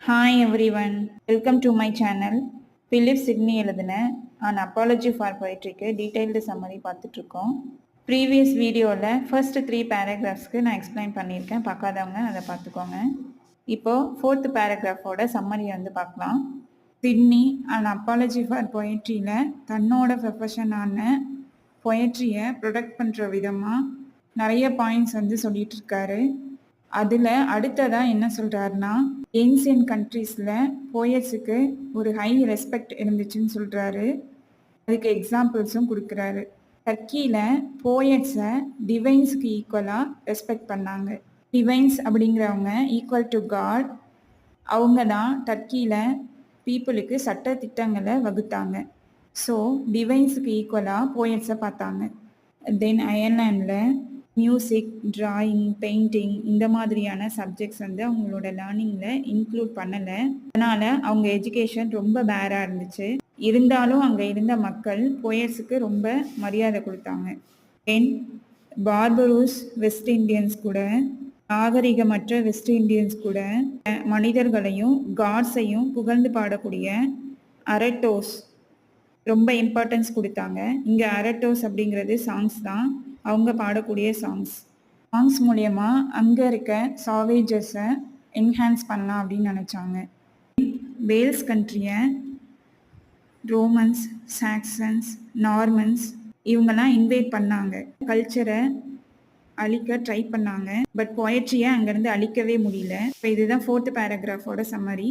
Hi everyone, welcome to my channel. Philip Sidney எழுதின an apology for poetryக்கு detailed summary பார்த்துட்ருக்கோம். Previous வீடியோவில் first 3 பேராகிராஃப்ஸ்க்கு நான் எக்ஸ்பிளைன் பண்ணியிருக்கேன். பார்க்காதவங்க அதை பார்த்துக்கோங்க. இப்போது 4th பேராகிராஃபோட சம்மரி வந்து பார்க்கலாம். சிட்னி an apology for poetryயில் தன்னோட ப்ரொஃபஷனான பொயட்ரியை ப்ரொடக்ட் பண்ணுற விதமாக நிறைய பாயிண்ட்ஸ் வந்து சொல்லிகிட்ருக்காரு. அதில் அடுத்ததாக என்ன சொல்கிறாருன்னா, ஏன்சியன் கண்ட்ரீஸில் போயட்ஸுக்கு ஒரு ஹை ரெஸ்பெக்ட் இருந்துச்சுன்னு சொல்கிறாரு. அதுக்கு எக்ஸாம்பிள்ஸும் கொடுக்குறாரு. டர்க்கியில் போயட்ஸை டிவைன்ஸுக்கு ஈக்குவலாக ரெஸ்பெக்ட் பண்ணாங்க. டிவைன்ஸ் அப்படிங்கிறவங்க ஈக்குவல் டு காட். அவங்க தான் டர்க்கியில் பீப்புளுக்கு சட்ட திட்டங்களை வகுத்தாங்க. ஸோ டிவைன்ஸுக்கு ஈக்குவலாக போயட்ஸை பார்த்தாங்க. தென் அயர்லாண்டில் மியூசிக், டிராயிங், பெயிண்டிங் இந்த மாதிரியான சப்ஜெக்ட்ஸ் வந்து அவங்களோட லேர்னிங்கில் இன்க்ளூட் பண்ணலை. அதனால் அவங்க எஜுகேஷன் ரொம்ப பேடாக இருந்துச்சு. இருந்தாலும் அங்கே இருந்த மக்கள் போயட்ஸுக்கு ரொம்ப மரியாதை கொடுத்தாங்க. தென் பார்பரூஸ் வெஸ்ட் இண்டியன்ஸ் கூட, நாகரிகமற்ற வெஸ்ட் இண்டியன்ஸ் கூட மனிதர்களையும் காட்ஸையும் புகழ்ந்து பாடக்கூடிய அரட்டோஸ் ரொம்ப இம்பார்ட்டன்ஸ் கொடுத்தாங்க. இங்கே அரட்டோஸ் அப்படிங்கிறது சாங்ஸ் தான், அவங்க பாடக்கூடிய சாங்ஸ் மூலயமா அங்கே இருக்க சாவேஜஸை என்ஹான்ஸ் பண்ணலாம் அப்படின்னு நினச்சாங்க. வேல்ஸ் கண்ட்ரியை ரோமன்ஸ், சாக்சன்ஸ், நார்மன்ஸ் இவங்கெல்லாம் இன்வைட் பண்ணாங்க. கல்ச்சரை அழிக்க ட்ரை பண்ணாங்க. பட் பொயட்ரியை அங்கேருந்து அழிக்கவே முடியல. இப்போ இதுதான் 4th பேராகிராஃபோட சம்மரி.